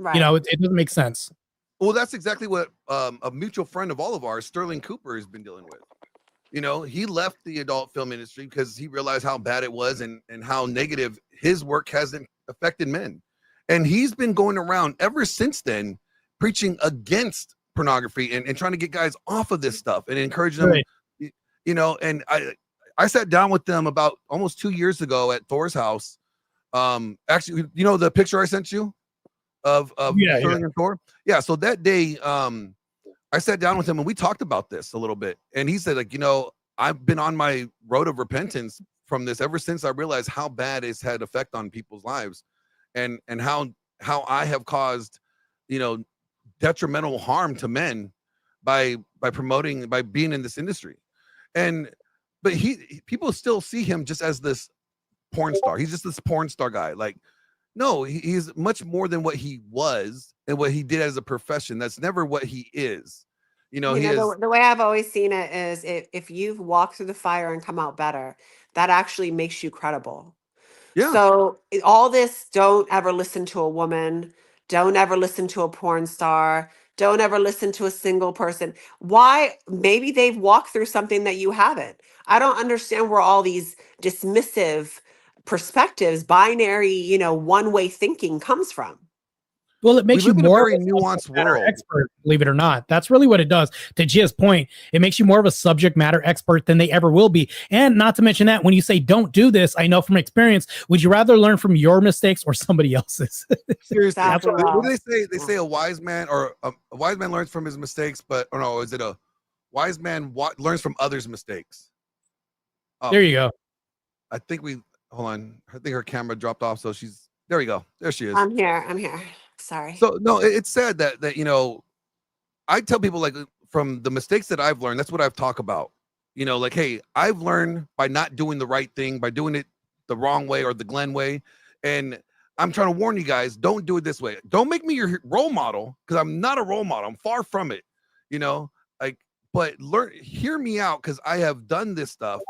Right. It doesn't make sense. Well, that's exactly what a mutual friend of all of ours, Sterling Cooper, has been dealing with. He left the adult film industry because he realized how bad it was and how negative his work hasn't affected men. And he's been going around ever since then preaching against pornography and trying to get guys off of this stuff and encouraging them, Right. and I sat down with them about almost 2 years ago at Thor's house. Actually, the picture I sent you of Sterling and Thor? Yeah, so that day, I sat down with him and we talked about this a little bit. And he said, like, I've been on my road of repentance from this ever since I realized how bad it's had effect on people's lives and how I have caused, detrimental harm to men by being in this industry. But people still see him just as this porn star. He's just this porn star guy. Like, no, he's much more than what he was and what he did as a profession. That's never what he is. The way I've always seen it is if you've walked through the fire and come out better, that actually makes you credible. Yeah. So all this, don't ever listen to a woman, don't ever listen to a porn star, don't ever listen to a single person. Why? Maybe they've walked through something that you haven't. I don't understand where all these dismissive perspectives, binary, one-way thinking comes from. Well, it makes we live you in more a very nuanced world. Expert, believe it or not. That's really what it does. To Gia's point, it makes you more of a subject matter expert than they ever will be. And not to mention that when you say don't do this, I know from experience, would you rather learn from your mistakes or somebody else's? Seriously, That's what do they say? They say a wise man learns from his mistakes, is it a wise man learns from others' mistakes? There you go. I think hold on. I think her camera dropped off, so there we go. There she is. I'm here. Sorry. So no, it's sad that I tell people, like, from the mistakes that I've learned, that's what I've talked about. Like, hey, I've learned by not doing the right thing, by doing it the wrong way or the Glenn way. And I'm trying to warn you guys, don't do it this way. Don't make me your role model, because I'm not a role model. I'm far from it, but hear me out, because I have done this stuff.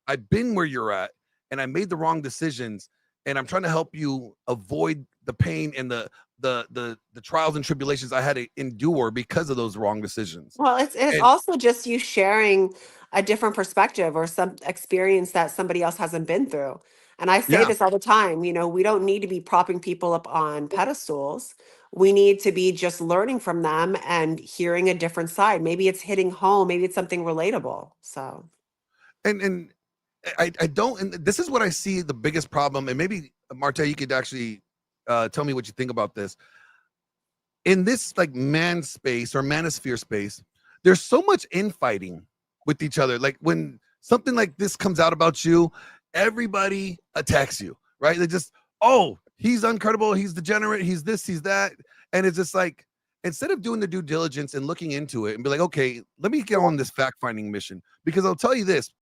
I've been where you're at and I made the wrong decisions. And I'm trying to help you avoid the pain and the trials and tribulations I had to endure because of those wrong decisions. Well, it's also just you sharing a different perspective or some experience that somebody else hasn't been through. And I say this all the time, we don't need to be propping people up on pedestals. We need to be just learning from them and hearing a different side. Maybe it's hitting home, maybe it's something relatable. So, and I don't, and this is what I see the biggest problem. And maybe Marta, you could actually tell me what you think about this. In this, like, man space or manosphere space, there's so much infighting with each other. Like, when something like this comes out about you, everybody attacks you, right? They just, oh, he's uncredible, he's degenerate, he's this, he's that. And it's just like, instead of doing the due diligence and looking into it and be like, okay, let me get on this fact-finding mission. Because I'll tell you this,